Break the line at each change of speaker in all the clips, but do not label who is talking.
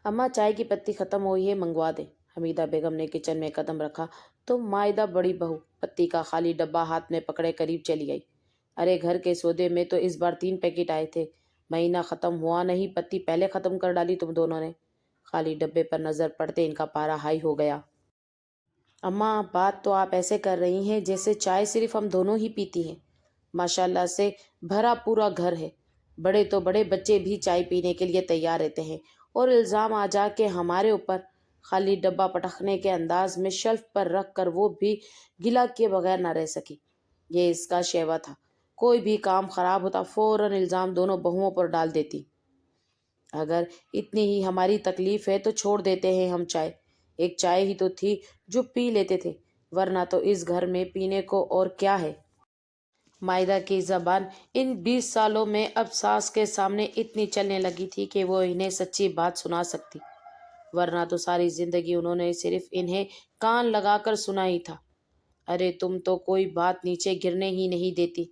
अम्मा चाय की पत्ती खत्म हुई है, मंगवा दे। हमीदा बेगम ने किचन में कदम रखा तो मायदा बड़ी बहू पत्ती का खाली डब्बा हाथ में पकड़े करीब चली आई। अरे घर के सौदे में तो इस बार 3 पैकेट आए थे, महीना खत्म हुआ नहीं, पत्ती पहले खत्म कर डाली तुम दोनों ने। खाली डब्बे पर नजर पड़ते इनका पारा हाई हो गया। अम्मा बात तो आप ऐसे कर रही हैं जैसे चाय सिर्फ हम दोनों ही पीती हैं। माशाल्लाह से भरा पूरा घर है। बड़े तो बड़े बच्चे भी चाय पीने के लिए तैयार रहते हैं और इल्ज़ाम आ जा के हमारे ऊपर। खाली डब्बा पटखने के अंदाज में शेल्फ पर रख कर वो भी गिला किए बगैर ना रह सकी। ये इसका शेवा था, कोई भी काम खराब होता फौरन इल्ज़ाम दोनों बहुओं पर डाल देती। अगर इतनी ही हमारी तकलीफ है तो छोड़ देते हैं हम चाय। एक चाय ही तो थी जो पी लेते थे, वरना तो इस घर में पीने को और क्या है। मायदा की जबान इन 20 सालों में अब सास के सामने इतनी चलने लगी थी कि वो इन्हें सच्ची बात सुना सकती, वरना तो सारी जिंदगी उन्होंने सिर्फ इन्हें कान लगाकर सुना ही था। अरे तुम तो कोई बात नीचे गिरने ही नहीं देती।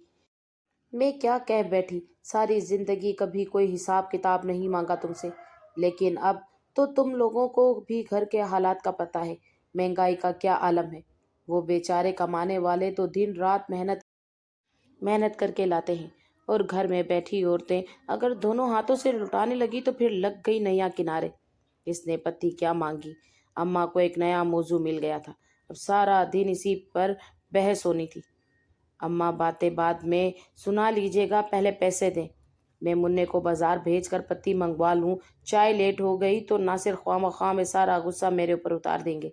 मैं क्या कह बैठी, सारी जिंदगी कभी कोई हिसाब किताब नहीं मांगा तुमसे, लेकिन अब तो तुम लोगों को भी घर के हालात का पता है, महंगाई का क्या आलम है। वो बेचारे कमाने वाले तो दिन रात मेहनत मेहनत करके लाते हैं, और घर में बैठी औरतें अगर दोनों हाथों से लुटाने लगी तो फिर लग गई नैया किनारे। इसने पति क्या मांगी। अम्मा को एक नया मौजू मिल गया था, अब सारा दिन इसी पर बहस होनी थी। अम्मा बातें बाद में सुना लीजिएगा, पहले पैसे दें। मैं मुन्ने को बाजार भेज कर पत्ती मंगवा लूं, चाय लेट हो गई तो नासिर ख्वामख्वाह में सारा गुस्सा मेरे ऊपर उतार देंगे।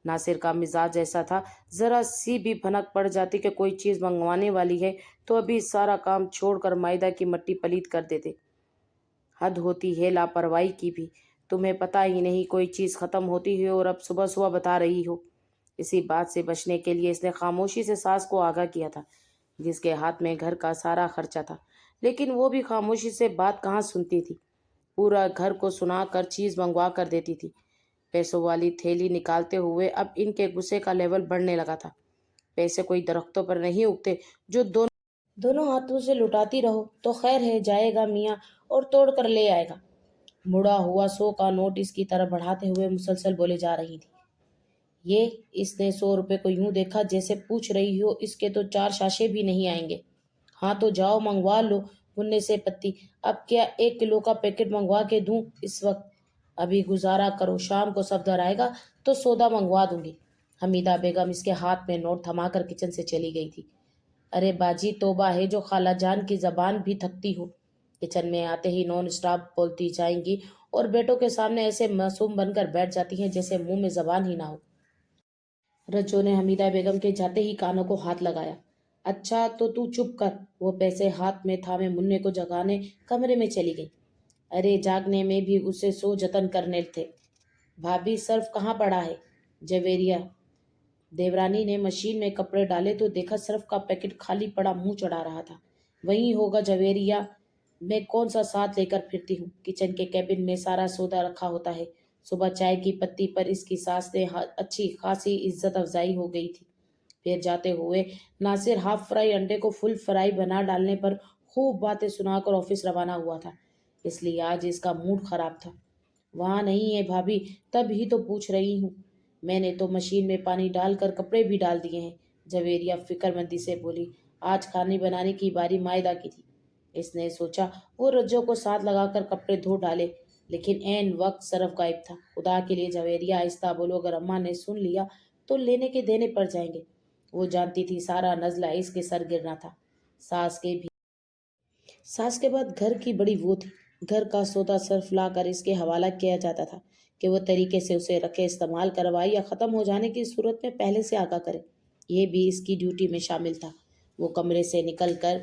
नासिर का मिजाज ऐसा था, जरा सी भी भनक पड़ जाती कि कोई चीज़ मंगवाने वाली है तो अभी सारा काम छोड़कर मायदा की मट्टी पलीत कर देते। हद होती है लापरवाही की भी, तुम्हें पता ही नहीं कोई चीज़ ख़त्म होती है और अब सुबह सुबह बता रही हो। इसी बात से बचने के लिए इसने खामोशी से सास को आगाह किया था, जिसके हाथ में घर का सारा खर्चा था, लेकिन वो भी खामोशी से बात कहाँ सुनती थी। पूरा घर को सुना कर चीज़ मंगवा कर देती थी। पैसों वाली थैली निकालते हुए अब इनके गुस्से का लेवल बढ़ने लगा था। पैसे कोई दरख्तों पर नहीं उगते जो दोनों दोनों हाथों से लुटाती रहो तो खैर है, जाएगा मियाँ और तोड़ कर ले आएगा। मुड़ा हुआ 100 का नोट इसकी तरफ बढ़ाते हुए मुसलसल बोले जा रही थी। ये इसने 100 रुपए को यूं देखा जैसे पूछ रही हो इसके तो 4 शाशे भी नहीं आएंगे। हाँ तो जाओ मंगवा लो मुन्ने से पत्ती। अब क्या 1 किलो का पैकेट मंगवा के दूं इस वक्त? अभी गुजारा करो, शाम को सब घर आएगा तो सौदा मंगवा दूंगी। हमीदा बेगम इसके हाथ में नोट थमाकर किचन से चली गई थी। अरे बाजी तौबा है जो खाला जान की जबान भी थकती हो। किचन में आते ही नॉन स्टॉप बोलती जाएंगी और बेटों के सामने ऐसे मासूम बनकर बैठ जाती हैं जैसे मुंह में जबान ही ना हो। रज्जो ने हमीदा बेगम के जाते ही कानों को हाथ लगाया। अच्छा तो तू चुप कर। वो पैसे हाथ में थामे मुन्ने को जगाने कमरे में चली गई। अरे जागने में भी उसे सो जतन करने थे। भाभी सर्फ कहाँ पड़ा है? जवेरिया। देवरानी ने मशीन में कपड़े डाले तो देखा सर्फ का पैकेट खाली पड़ा मुंह चढ़ा रहा था। वहीं होगा जवेरिया, मैं कौन सा साथ लेकर फिरती हूँ। किचन के कैबिन में सारा सौदा रखा होता है। सुबह चाय की पत्ती पर इसकी सास ने अच्छी खासी इज्जत अफजाई हो गई थी। फिर जाते हुए नासिर हाफ फ्राई अंडे को फुल फ्राई बना डालने पर खूब बातें सुनाकर ऑफिस रवाना हुआ था, इसलिए आज इसका मूड खराब था। वहाँ नहीं है भाभी, तब ही तो पूछ रही हूँ। मैंने तो मशीन में पानी डालकर कपड़े भी डाल दिए हैं। जवेरिया फिक्रमंदी से बोली। आज खाने बनाने की बारी मायदा की थी। इसने सोचा वो रज्जो को साथ लगाकर कपड़े धो डाले, लेकिन ऐन वक्त सरफ गायब था। खुदा के लिए जवेरिया आहिस्ता बोलो, अगर अम्मा ने सुन लिया तो लेने के देने पड़ जाएंगे। वो जानती थी सारा नजला इसके सर गिरना था। सास के भी सास के बाद घर की बड़ी वो थी। घर का सौदा सर्फ ला कर इसके हवाला किया जाता था कि वो तरीके से उसे रखे, इस्तेमाल करवाए या ख़त्म हो जाने की सूरत में पहले से आगाह करे। ये भी इसकी ड्यूटी में शामिल था। वो कमरे से निकल कर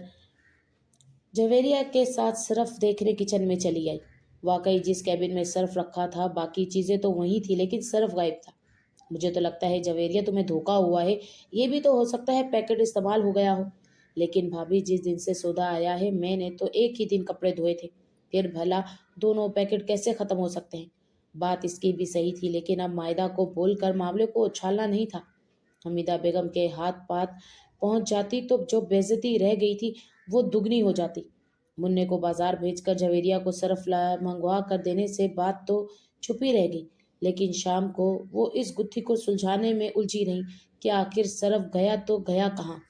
जवेरिया के साथ सर्फ देखने किचन में चली आई। वाकई जिस कैबिन में सर्फ रखा था बाकी चीज़ें तो वहीं थी, लेकिन सर्फ गायब था। मुझे तो लगता है जवेरिया तुम्हें धोखा हुआ है। ये भी तो हो सकता है पैकेट इस्तेमाल हो गया हो। लेकिन भाभी जिस दिन से सौदा आया है मैंने तो एक ही दिन कपड़े धोए थे, फिर भला दोनों पैकेट कैसे ख़त्म हो सकते हैं? बात इसकी भी सही थी, लेकिन अब मायदा को बोलकर मामले को उछालना नहीं था। हमीदा बेगम के हाथ पात पहुंच जाती तो जो बेइज्जती रह गई थी वो दुगनी हो जाती। मुन्ने को बाजार भेजकर झवेरिया को सरफ मंगवा कर देने से बात तो छुपी रह गई, लेकिन शाम को वो इस गुत्थी को सुलझाने में उलझी रही कि आखिर सरफ गया तो गया कहाँ।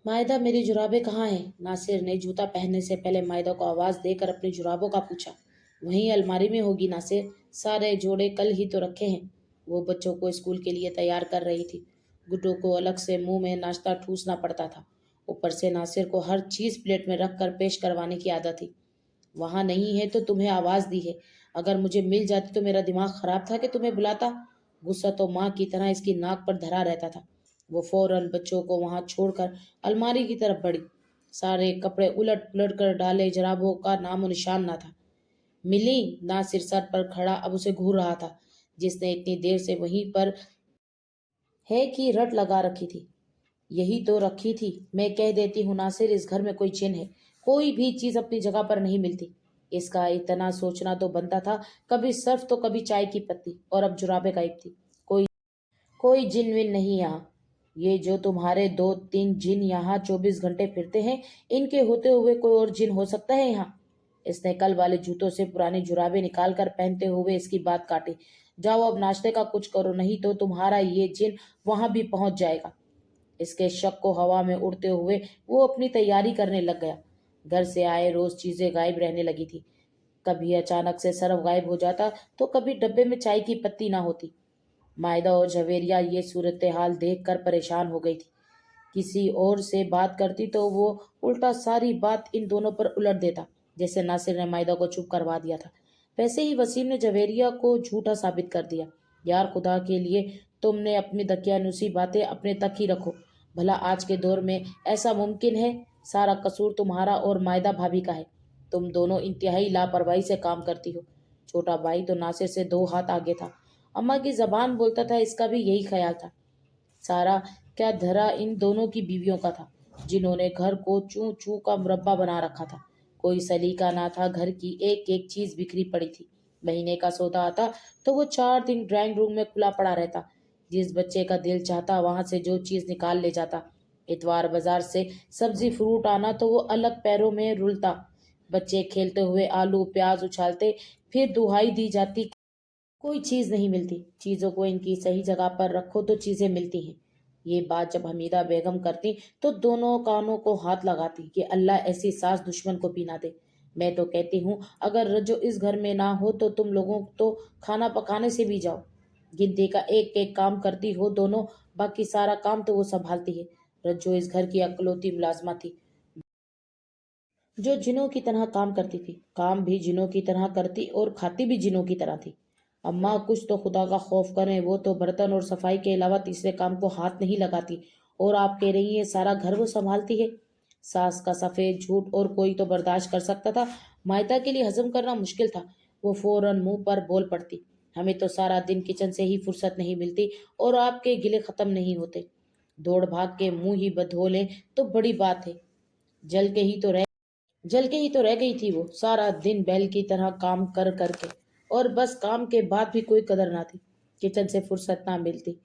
मायदा, मेरी जुराबें कहाँ हैं? नासिर ने जूता पहनने से पहले मायदा को आवाज देकर अपनी जुराबों का पूछा। वहीं अलमारी में होगी नासिर, सारे जोड़े कल ही तो रखे हैं। वो बच्चों को स्कूल के लिए तैयार कर रही थी। गुड्डू को अलग से मुंह में नाश्ता ठूसना पड़ता था। ऊपर से नासिर को हर चीज प्लेट में रख कर पेश करवाने की आदत थी। वहां नहीं है तो तुम्हें आवाज दी है। अगर मुझे मिल जाती तो मेरा दिमाग खराब था कि तुम्हें बुलाता। गुस्सा तो माँ की तरह इसकी नाक पर धरा रहता था। वो फौरन बच्चों को वहां छोड़कर अलमारी की तरफ बढ़ी। सारे कपड़े उलट पुलट कर डाले, जराबों का नामो निशान ना था। मिली? नासिर सर पर खड़ा अब उसे घूर रहा था, जिसने इतनी देर से वहीं पर है कि रट लगा रखी थी। यही तो रखी थी। मैं कह देती हूँ नासिर, इस घर में कोई जिन है। कोई भी चीज अपनी जगह पर नहीं मिलती। इसका इतना सोचना तो बनता था। कभी सर्फ तो कभी चाय की पत्ती, और अब जुराबे गायब थी। कोई कोई जिन विन नहीं यहाँ। ये जो तुम्हारे दो तीन जिन यहाँ 24 घंटे फिरते हैं, इनके होते हुए कोई और जिन हो सकता है यहाँ? इसने कल वाले जूतों से पुरानी जुराबें निकाल कर पहनते हुए इसकी बात काटी। जाओ अब नाश्ते का कुछ करो, नहीं तो तुम्हारा ये जिन वहां भी पहुंच जाएगा। इसके शक को हवा में उड़ते हुए वो अपनी तैयारी करने लग गया। घर से आए रोज चीजें गायब रहने लगी थी। कभी अचानक से सरफ गायब हो जाता तो कभी डब्बे में चाय की पत्ती ना होती। मायदा और झवेरिया ये सूरत हाल देख कर परेशान हो गई थी। किसी और से बात करती तो वो उल्टा सारी बात इन दोनों पर उलट देता, जैसे नासिर ने मायदा को चुप करवा दिया था। वैसे ही वसीम ने झवेरिया को झूठा साबित कर दिया। यार खुदा के लिए, तुमने अपनी दकियानुसी बातें अपने तक ही रखो। भला आज के दौर में ऐसा मुमकिन है? सारा कसूर तुम्हारा और मायदा भाभी का है। तुम दोनों इंतहाई लापरवाही से काम करती हो। छोटा भाई तो नासिर से 2 हाथ आगे था। अम्मा की जबान बोलता था, इसका भी यही ख्याल था। सारा क्या धरा इन दोनों की बीवियों का था, जिन्होंने घर को चू चू का मुरब्बा बना रखा था। कोई सलीका ना था। घर की एक एक चीज बिखरी पड़ी थी। महीने का सौदा आता तो वो 4 दिन ड्राइंग रूम में खुला पड़ा रहता। जिस बच्चे का दिल चाहता वहां से जो चीज निकाल ले जाता। इतवार बाजार से सब्जी फ्रूट आना तो वो अलग पैरों में रुलता। बच्चे खेलते हुए आलू प्याज उछालते, फिर दुहाई दी जाती, कोई चीज नहीं मिलती। चीजों को इनकी सही जगह पर रखो तो चीजें मिलती हैं। ये बात जब हमीदा बेगम करती तो दोनों कानों को हाथ लगाती कि अल्लाह ऐसी सास दुश्मन को भी ना दे। मैं तो कहती हूँ, अगर रज्जो इस घर में ना हो तो तुम लोगों तो खाना पकाने से भी जाओ। गिनती का एक एक काम करती हो दोनों, बाकी सारा काम तो वो संभालती है। रज्जो इस घर की अकलौती मुलाजमा थी, जो जिनों की तरह काम करती थी। काम भी जिनों की तरह करती और खाती भी जिनों की तरह थी। अम्मा कुछ तो खुदा का खौफ करें, वो तो बर्तन और सफाई के अलावा तीसरे काम को हाथ नहीं लगाती। और आप कह रही हैं सारा घर वो संभालती है। सास का सफेद झूठ और कोई तो बर्दाश्त कर सकता था, मायदा के लिए हजम करना मुश्किल था। वो फौरन मुंह पर बोल पड़ती, हमें तो सारा दिन किचन से ही फुर्सत नहीं मिलती और आपके गिले खत्म नहीं होते। दौड़ भाग के मुंह ही बधो लें तो बड़ी बात है। जल के ही तो रह जल के ही तो रह गई थी वो, सारा दिन बैल की तरह काम कर करके। और बस काम के बाद भी कोई कदर ना थी। किचन से फुर्सत ना मिलती।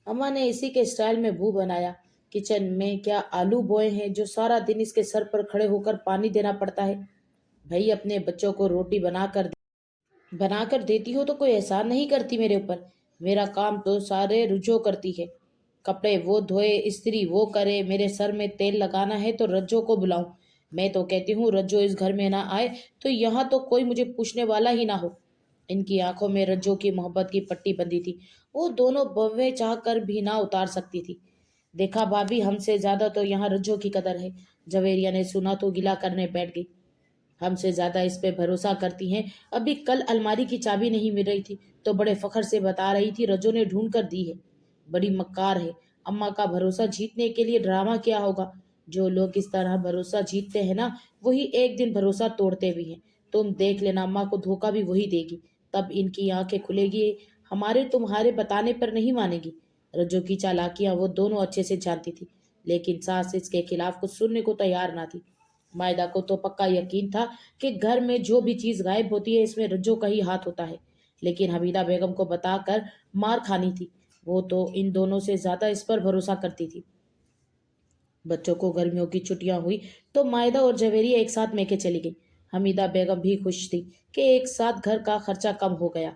अम्मा ने इसी के स्टाइल में भू बनाया। किचन में क्या आलू बोए हैं जो सारा दिन इसके सर पर खड़े होकर पानी देना पड़ता है? भाई अपने बच्चों को रोटी बनाकर देती हो तो कोई एहसान नहीं करती मेरे ऊपर। मेरा काम तो सारे रुझो करती है। कपड़े वो धोए, इस्त्री वो करे, मेरे सर में तेल लगाना है तो रज्जो को बुलाऊं। मैं तो कहती हूँ रज्जो इस घर में ना आए तो यहाँ तो कोई मुझे पूछने वाला ही ना हो। इनकी आंखों में रज्जो की मोहब्बत की पट्टी बंधी थी। वो दोनों बव्वे चाह कर भी ना उतार सकती थी। देखा भाभी, हमसे ज्यादा तो यहाँ रज्जो की कदर है। जवेरिया ने सुना तो गिला करने बैठ गई। हमसे ज्यादा इस पे भरोसा करती हैं। अभी कल अलमारी की चाबी नहीं मिल रही थी तो बड़े फखर से बता रही थी रज्जो ने ढूंढ कर दी है। बड़ी मक्कार है। अम्मा का भरोसा जीतने के लिए ड्रामा किया होगा। जो लोग इस तरह भरोसा जीतते हैं ना, वही एक दिन भरोसा तोड़ते भी हैं। तुम देख लेना, अम्मा को धोखा भी वही देगी। तब इनकी आंखें खुलेगी। हमारे तुम्हारे बताने पर नहीं मानेगी। रज्जो की चालाकियां वो दोनों अच्छे से जानती थी, लेकिन सास इसके खिलाफ कुछ सुनने को तैयार ना थी। मायदा को तो पक्का यकीन था कि घर में जो भी चीज गायब होती है इसमें रज्जो का ही हाथ होता है, लेकिन हमीदा बेगम को बताकर मार खानी थी। वो तो इन दोनों से ज्यादा इस पर भरोसा करती थी। बच्चों को गर्मियों की छुट्टियां हुई तो मायदा और जवेरिया एक साथ मैके चली गई। हमीदा बेगम भी खुश थी कि एक साथ घर का खर्चा कम हो गया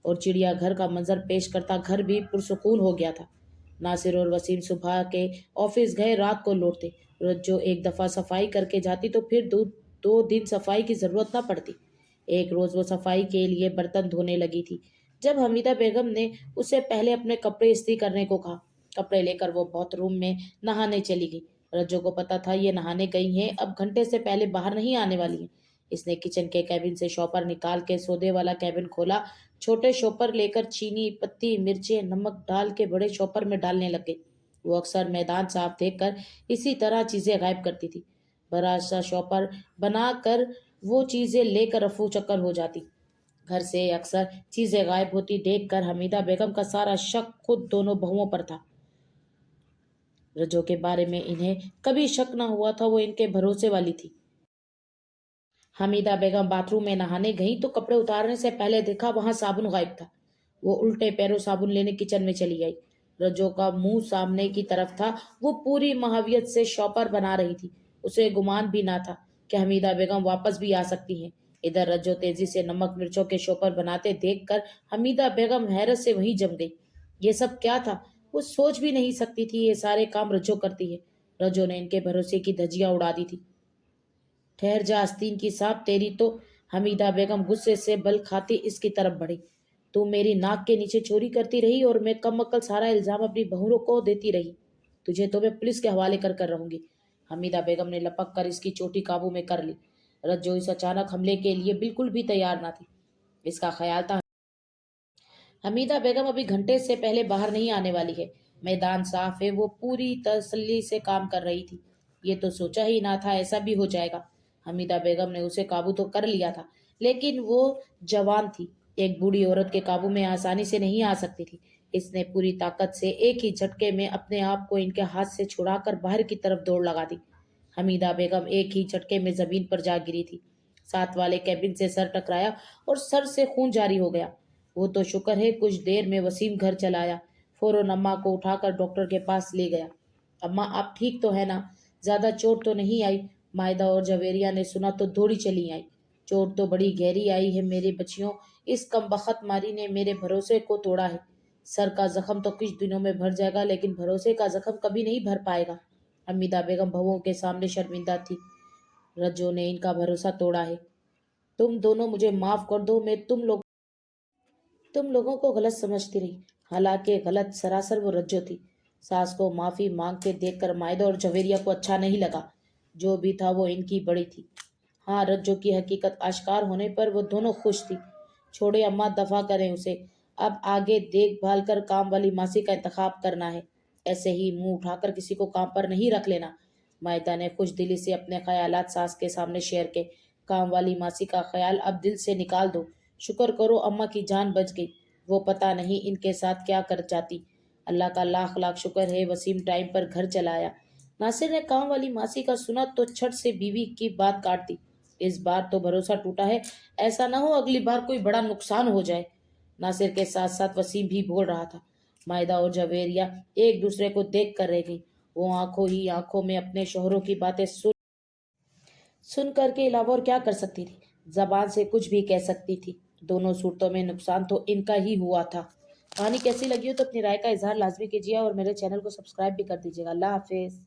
और चिड़िया घर का मंजर पेश करता घर भी पुरसुकून हो गया था। नासिर और वसीम सुबह के ऑफिस गए, रात को लौटते। रोज जो एक दफा सफाई करके जाती तो फिर दो दो दिन सफाई की जरूरत ना पड़ती। एक रोज वो सफाई के लिए बर्तन धोने लगी थी जब हमीदा बेगम ने उससे पहले अपने कपड़े इस्त्री करने को कहा। कपड़े लेकर वो बाथरूम में नहाने चली गई। रज्जो को पता था ये नहाने गई हैं, अब घंटे से पहले बाहर नहीं आने वाली हैं। इसने किचन के कैबिन से शॉपर निकाल के सौदे वाला कैबिन खोला। छोटे शॉपर लेकर चीनी, पत्ती, मिर्चें, नमक डाल के बड़े शॉपर में डालने लग गई। वो अक्सर मैदान साफ देखकर इसी तरह चीजें गायब करती थी। बड़ा सा शॉपर बनाकर वो चीजें लेकर रफू चक्कर हो जाती। घर से अक्सर चीजें गायब होती देखकर हमीदा बेगम का सारा शक खुद दोनों बहुओं पर था। रजो के बारे में इन्हें कभी शक न हुआ था, वो इनके भरोसे वाली थी। हमीदा बेगम बाथरूम में नहाने गई तो कपड़े उतारने से पहले देखा वहां साबुन गायब था। वो उल्टे पैरों साबुन लेने किचन में चली गई। रजो का मुंह सामने की तरफ था। वो पूरी महावियत से शॉपर बना रही थी। उसे गुमान भी ना था कि हमीदा बेगम वापस भी आ सकती हैं। इधर रजो तेजी से नमक मिर्चों के शॉपर बनाते देखकर हमीदा बेगम हैरत से वहीं जम गई। ये सब क्या था? वो सोच भी नहीं सकती थी ये सारे काम रजो करती है। रजो ने इनके भरोसे की धज्जियां उड़ा दी थी। ठहर जा आस्तीन की सांप तेरी तो। हमीदा बेगम गुस्से से बल खाती इसकी तरफ बढ़ी। तू मेरी नाक के नीचे चोरी करती रही और मैं कम अक्ल सारा इल्जाम अपनी बहुओं को देती रही। तुझे तो मैं पुलिस के हवाले कर रहूंगी। हमीदा बेगम ने लपक कर इसकी चोटी काबू में कर ली। रज्जो इस अचानक हमले के लिए बिल्कुल भी तैयार ना थी। इसका ख्याल था हमीदा बेगम अभी घंटे से पहले बाहर नहीं आने वाली है। मैदान साफ है, वो पूरी तसल्ली से काम कर रही थी। ये तो सोचा ही ना था ऐसा भी हो जाएगा। हमीदा बेगम ने उसे काबू तो कर लिया था, लेकिन वो जवान थी। एक बूढ़ी औरत के काबू में आसानी से नहीं आ सकती थी। इसने पूरी ताकत से एक ही झटके में अपने आप को इनके हाथ से छुड़ाकर बाहर की तरफ दौड़ लगा दी। हमीदा बेगम एक ही झटके में जमीन पर जा गिरी थी। साथ वाले कैबिन से सर टकराया और सर से खून जारी हो गया। वो तो शुक्र है कुछ देर में वसीम घर चला आया। फौरन अम्मा को उठाकर डॉक्टर के पास ले गया। अम्मा आप ठीक तो है ना? ज्यादा चोट तो नहीं आई? मायदा और जवेरिया ने सुना तो दौड़ी चली आई। चोट तो बड़ी गहरी आई है मेरे बच्चियों। इस कमबख्त मारी ने मेरे भरोसे को तोड़ा है। सर का जख्म तो कुछ दिनों में भर जाएगा, लेकिन भरोसे का जख्म कभी नहीं भर पाएगा। हमीदा बेगम बहुओं के सामने शर्मिंदा थी। रज्जो ने इनका भरोसा तोड़ा है। तुम दोनों मुझे माफ कर दो। मैं तुम लोगों को गलत समझती रही। हालांकि गलत सरासर वो रज्जो थी। सास को माफी मांगते देखकर मायदा और जवेरिया को अच्छा नहीं लगा। जो भी था वो इनकी बड़ी थी। हाँ, रज्जो की हकीकत आश्कार होने पर वो दोनों खुश थी। छोड़े अम्मा, दफा करें उसे। अब आगे देखभाल कर काम वाली मासी का इंतखाब करना है। ऐसे ही मुंह उठाकर किसी को काम पर नहीं रख लेना। मायदा ने खुश दिली से अपने ख्यालात सास के सामने शेयर के। काम वाली मासी का ख्याल अब दिल से निकाल दो। शुक्र करो अम्मा की जान बच गई। वो पता नहीं इनके साथ क्या कर जाती। अल्लाह का लाख लाख शुक्र है वसीम टाइम पर घर चला आया। नासिर ने काम वाली मासी का सुना तो छट से बीवी की बात काट दी। इस बार तो भरोसा टूटा है, ऐसा ना हो अगली बार कोई बड़ा नुकसान हो जाए। नासिर के साथ साथ वसीम भी बोल रहा था। मायदा और जवेरिया एक दूसरे को देख कर रह गई। वो आंखों ही आंखों में अपने शोहरों की बातें सुन कर के अलावा और क्या कर सकती थी? जबान से कुछ भी कह सकती थी। दोनों सूरतों में नुकसान तो इनका ही हुआ था। कहानी कैसी लगी हो तो अपनी राय का इजहार लाजमी कीजिए और मेरे चैनल को सब्सक्राइब भी कर दीजिएगा। अल्लाह हाफिज।